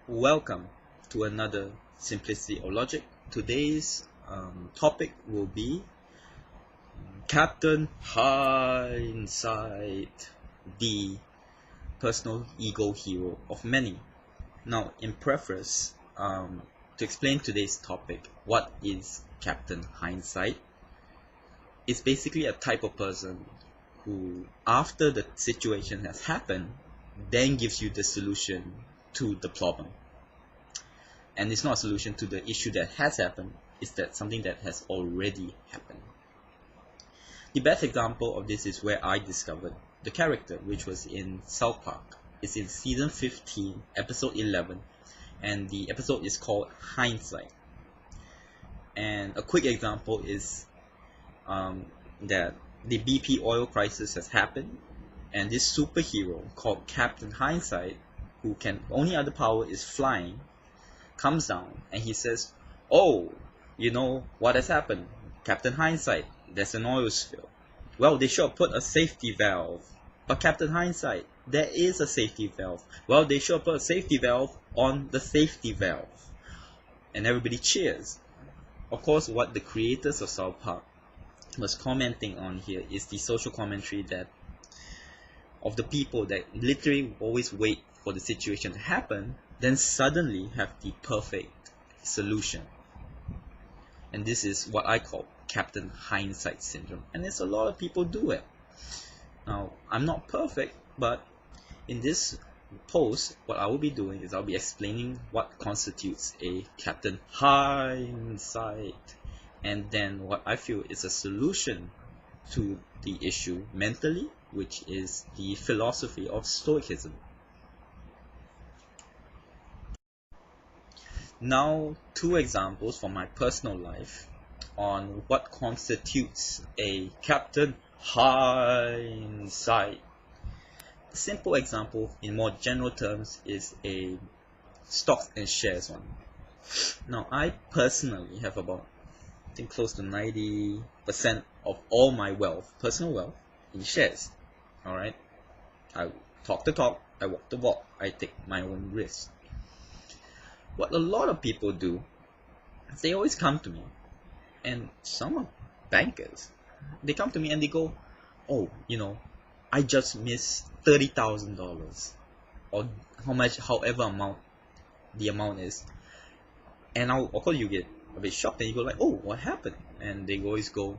Welcome to another Simplicity or Logic. Today's topic will be Captain Hindsight, the personal ego hero of many. Now, in preface, to explain today's topic, what is Captain Hindsight? It's basically a type of person who, after the situation has happened, then gives you the solution to the problem. And it's not a solution to the issue that has happened, it's that something that has already happened. The best example of this is where I discovered the character, which was in South Park. It's in season 15, episode 11, and the episode is called Hindsight. And a quick example is that the BP oil crisis has happened, and this superhero called Captain Hindsight, who can only other power is flying, comes down and he says, "Oh, you know what has happened? Captain Hindsight, there's an oil spill. Well, they should have put a safety valve. But Captain Hindsight, there is a safety valve. Well, they should have put a safety valve on the safety valve." And everybody cheers. Of course, what the creators of South Park was commenting on here is the social commentary that of the people that literally always wait for the situation to happen, then suddenly have the perfect solution. And this is what I call Captain Hindsight Syndrome. And there's a lot of people do it. Now, I'm not perfect, but in this post, what I will be doing is I'll be explaining what constitutes a Captain Hindsight, and then what I feel is a solution to the issue mentally, which is the philosophy of Stoicism. Now, two examples from my personal life on what constitutes a Captain Hindsight. A simple example in more general terms is a stocks and shares one. Now, I personally have about, I think, close to 90% of all my wealth, personal wealth, in shares. Alright? I talk the talk, I walk the walk, I take my own risks. What a lot of people do is they always come to me, and some are bankers. They come to me and they go, "Oh, I just missed $30,000, or however amount the amount is." And of course you get a bit shocked and you go like, "Oh, what happened?" And they always go,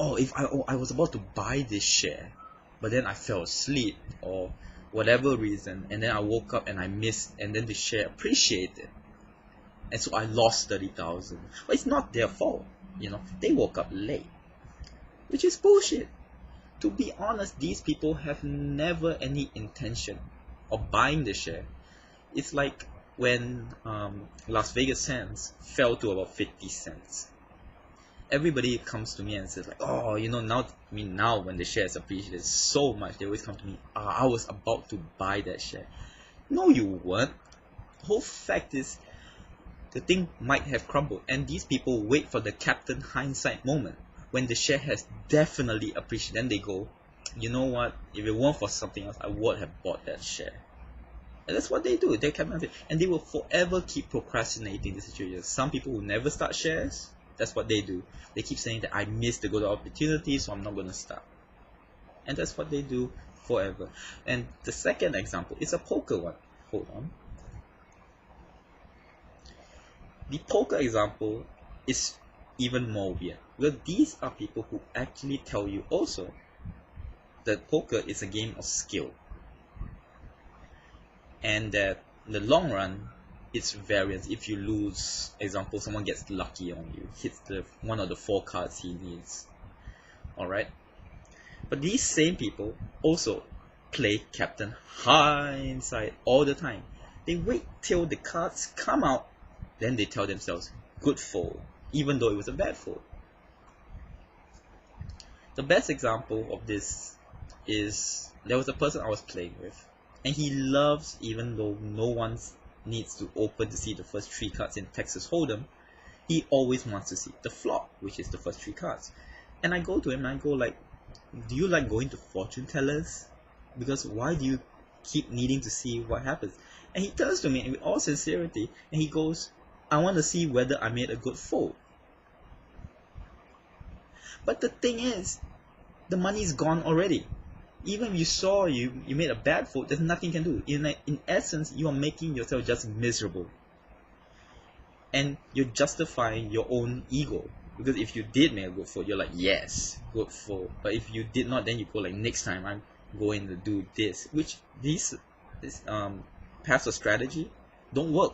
"Oh, I was about to buy this share, but then I fell asleep or whatever reason, and then I woke up and I missed, and then the share appreciated. And so I lost 30,000. But it's not their fault, They woke up late, which is bullshit. To be honest, these people have never any intention of buying the share. It's like when Las Vegas Sands fell to about 50 cents. Everybody comes to me and says like, "Oh, now when the share is appreciated so much, they always come to me, I was about to buy that share." No, you weren't. The whole fact is, the thing might have crumbled, and these people wait for the Captain Hindsight moment when the share has definitely appreciated. Then they go, "You know what? If it weren't for something else, I would have bought that share." And that's what they do. They and they will forever keep procrastinating the situation. Some people who never start shares, that's what they do. They keep saying that I missed the good opportunity, so I'm not going to start. And that's what they do forever. And the second example is a poker one. Hold on. The poker example is even more weird. Well, these are people who actually tell you also that poker is a game of skill, and that in the long run it's variance. If you lose, example, someone gets lucky on you, hits one of the 4 cards he needs. Alright? But these same people also play Captain Hindsight all the time. They wait till the cards come out, then they tell themselves, "Good fold," even though it was a bad fold. The best example of this is, there was a person I was playing with, and he loves, even though no one needs to open to see the first 3 cards in Texas Hold'em, he always wants to see the flop, which is the first 3 cards. And I go to him and I go like, "Do you like going to fortune tellers? Because why do you keep needing to see what happens. And he turns to me with all sincerity and he goes, I want to see whether I made a good fold. But the thing is, the money's gone already. Even if you saw you made a bad fold, there's nothing you can do. In essence, you are making yourself just miserable. And you're justifying your own ego. Because if you did make a good fold, you're like, yes, good fold. But if you did not, then you go like, next time I'm going to do this. Which these paths of strategy don't work.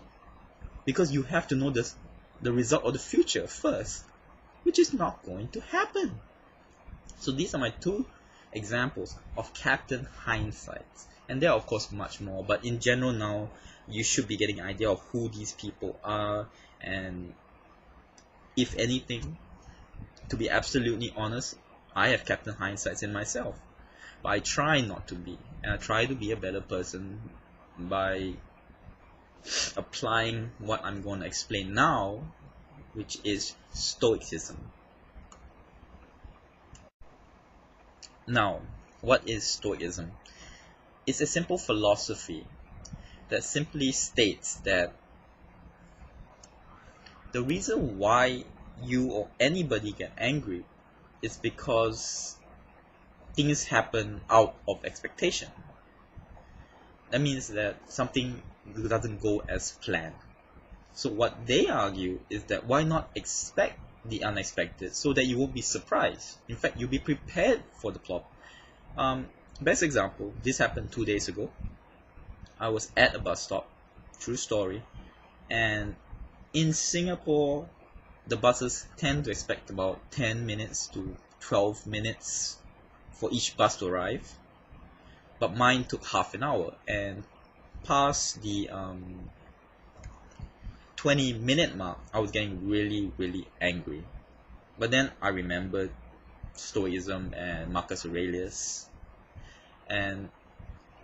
Because you have to know the result of the future first. Which is not going to happen. So these are my two examples of Captain Hindsight. And there are of course much more. But in general now, you should be getting an idea of who these people are. And if anything, to be absolutely honest, I have Captain Hindsights in myself. But I try not to be. And I try to be a better person by applying what I'm going to explain now, which is Stoicism. Now, what is Stoicism? It's a simple philosophy that simply states that the reason why you or anybody get angry is because things happen out of expectation. That means that something doesn't go as planned. So what they argue is that why not expect the unexpected so that you won't be surprised. In fact, you'll be prepared for the plot. Best example, this happened 2 days ago. I was at a bus stop, true story, and in Singapore, the buses tend to expect about 10 minutes to 12 minutes for each bus to arrive. But mine took half an hour, and past the 20-minute mark, I was getting really, really angry. But then I remembered Stoicism and Marcus Aurelius, and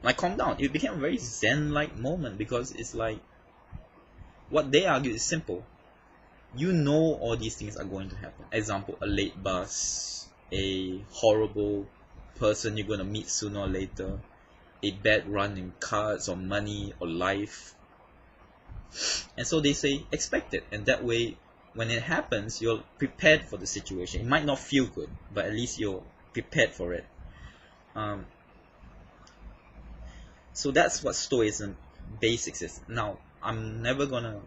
I calmed down. It became a very zen-like moment because it's like, what they argue is simple. You know all these things are going to happen. Example, a late bus, a horrible person you're going to meet sooner or later, a bad run in cards or money or life. And so they say expect it, and that way when it happens you're prepared for the situation. It might not feel good, but at least you're prepared for it. So that's what Stoicism basics is. Now I'm never gonna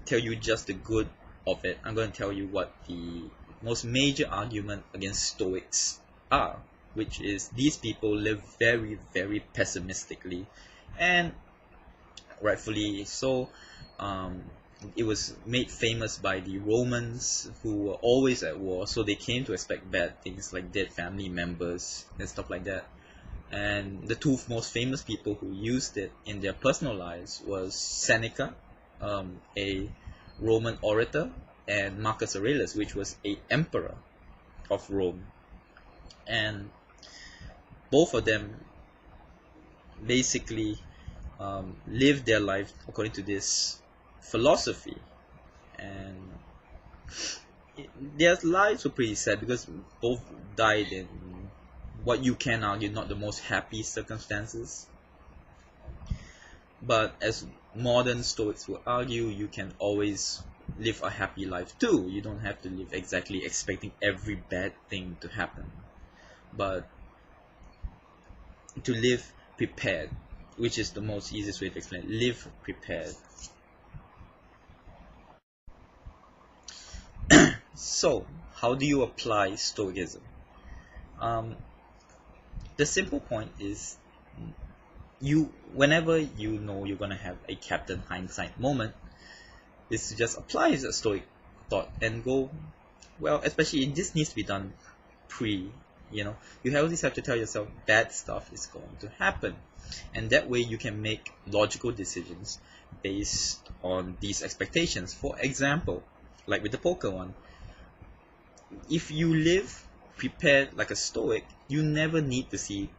tell you just the good of it. I'm gonna tell you what the most major argument against Stoics are, which is these people live very, very pessimistically, and rightfully so. It was made famous by the Romans, who were always at war, so they came to expect bad things like dead family members and stuff like that. And the two most famous people who used it in their personal lives was Seneca, a Roman orator, and Marcus Aurelius, which was an emperor of Rome. And both of them basically lived their life according to this philosophy, and their lives were pretty sad because both died in what you can argue not the most happy circumstances. But as modern Stoics will argue, you can always live a happy life too. You don't have to live exactly expecting every bad thing to happen, but to live prepared, which is the most easiest way to explain it. Live prepared. So, how do you apply Stoicism? The simple point is, whenever you know you're gonna have a Captain Hindsight moment, is to just apply a Stoic thought and go, well, especially this needs to be done you always have to tell yourself bad stuff is going to happen, and that way you can make logical decisions based on these expectations. For example, like with the poker one, if you live prepared like a Stoic, you never need to see,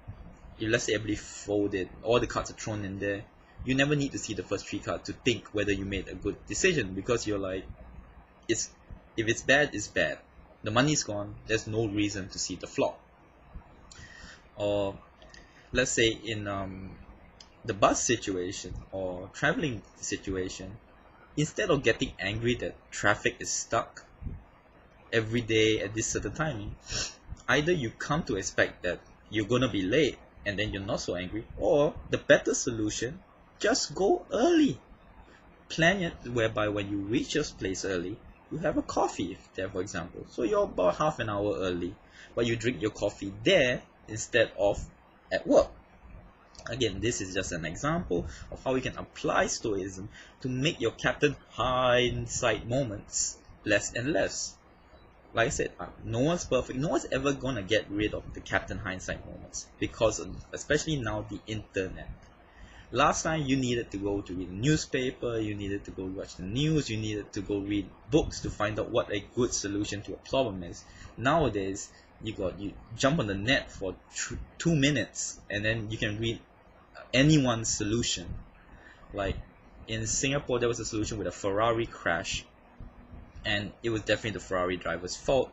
if let's say everybody folded, all the cards are thrown in there, you never need to see the first 3 cards to think whether you made a good decision, because you're like, if it's bad, it's bad. The money's gone, there's no reason to see the flop. Or let's say in the bus situation or traveling situation, instead of getting angry that traffic is stuck every day at this certain timing, either you come to expect that you're gonna be late and then you're not so angry, or the better solution, just go early. Plan it whereby when you reach your place early, you have a coffee there, for example. So you're about half an hour early, but you drink your coffee there instead of at work. Again, this is just an example of how you can apply Stoicism to make your Captain Hindsight moments less and less. Like I said, no one's perfect. No one's ever gonna get rid of the Captain Hindsight moments because, especially now, the internet. Last time you needed to go to read a newspaper, you needed to go watch the news, you needed to go read books to find out what a good solution to a problem is. Nowadays, you jump on the net for 2 minutes and then you can read anyone's solution. Like in Singapore, there was a solution with a Ferrari crash, and it was definitely the Ferrari driver's fault.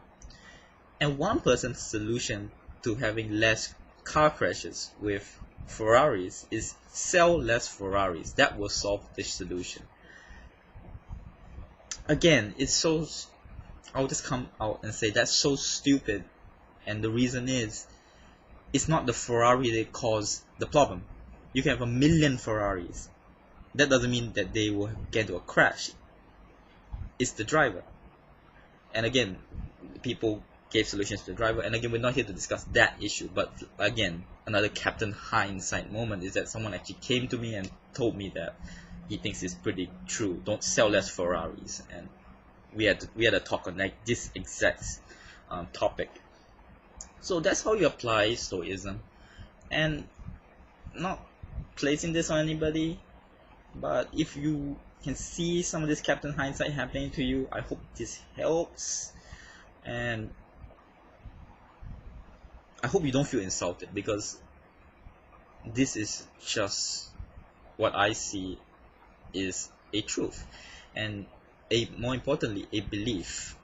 And one person's solution to having less car crashes with Ferraris is sell less Ferraris. That will solve the solution. Again, I'll just come out and say that's so stupid, and the reason is it's not the Ferrari that caused the problem. You can have 1,000,000 Ferraris. That doesn't mean that they will get into a crash. It's the driver. And again, people gave solutions to the driver, and again, we're not here to discuss that issue, but again, another Captain Hindsight moment is that someone actually came to me and told me that he thinks it's pretty true. Don't sell less Ferraris, and we had a talk on this exact topic. So that's how you apply Stoicism, and not placing this on anybody, but if you can see some of this Captain Hindsight happening to you, I hope this helps, and I hope you don't feel insulted, because this is just what I see is a truth, and more importantly, a belief.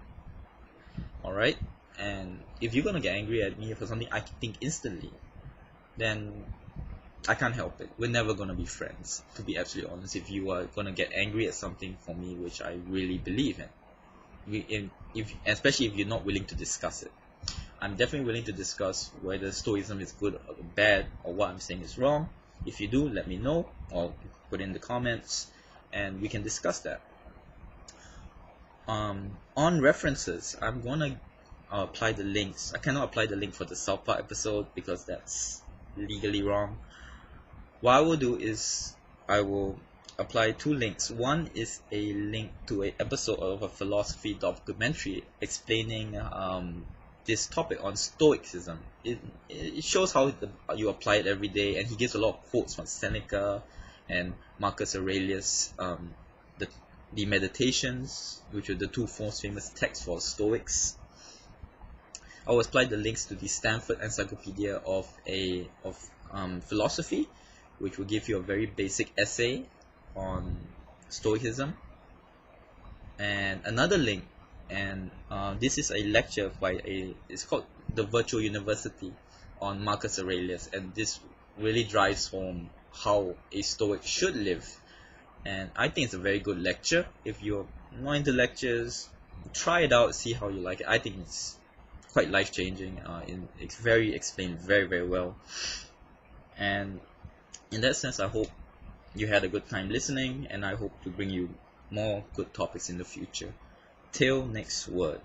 Alright? And if you're gonna get angry at me for something I think instantly, then I can't help it. We're never gonna be friends, to be absolutely honest, if you are gonna get angry at something for me which I really believe in. Especially if you're not willing to discuss it. I'm definitely willing to discuss whether Stoicism is good or bad, or what I'm saying is wrong. If you do, let me know, or put in the comments, and we can discuss that. On references, I'm gonna apply the links. I cannot apply the link for the South Park episode because that's legally wrong. What I will do is I will apply 2 links. One is a link to an episode of a philosophy documentary explaining this topic on Stoicism. It shows how you apply it every day, and he gives a lot of quotes from Seneca and Marcus Aurelius, the Meditations, which are the 2 most famous texts for Stoics. I will apply the links to the Stanford Encyclopedia of Philosophy, which will give you a very basic essay on Stoicism, and another link, and this is a lecture by it's called The Virtual University on Marcus Aurelius, and this really drives home how a Stoic should live, and I think it's a very good lecture. If you're not into lectures, try it out, see how you like it. I think it's quite life-changing. It's explained very, very well, and in that sense, I hope you had a good time listening, and I hope to bring you more good topics in the future. Till next word.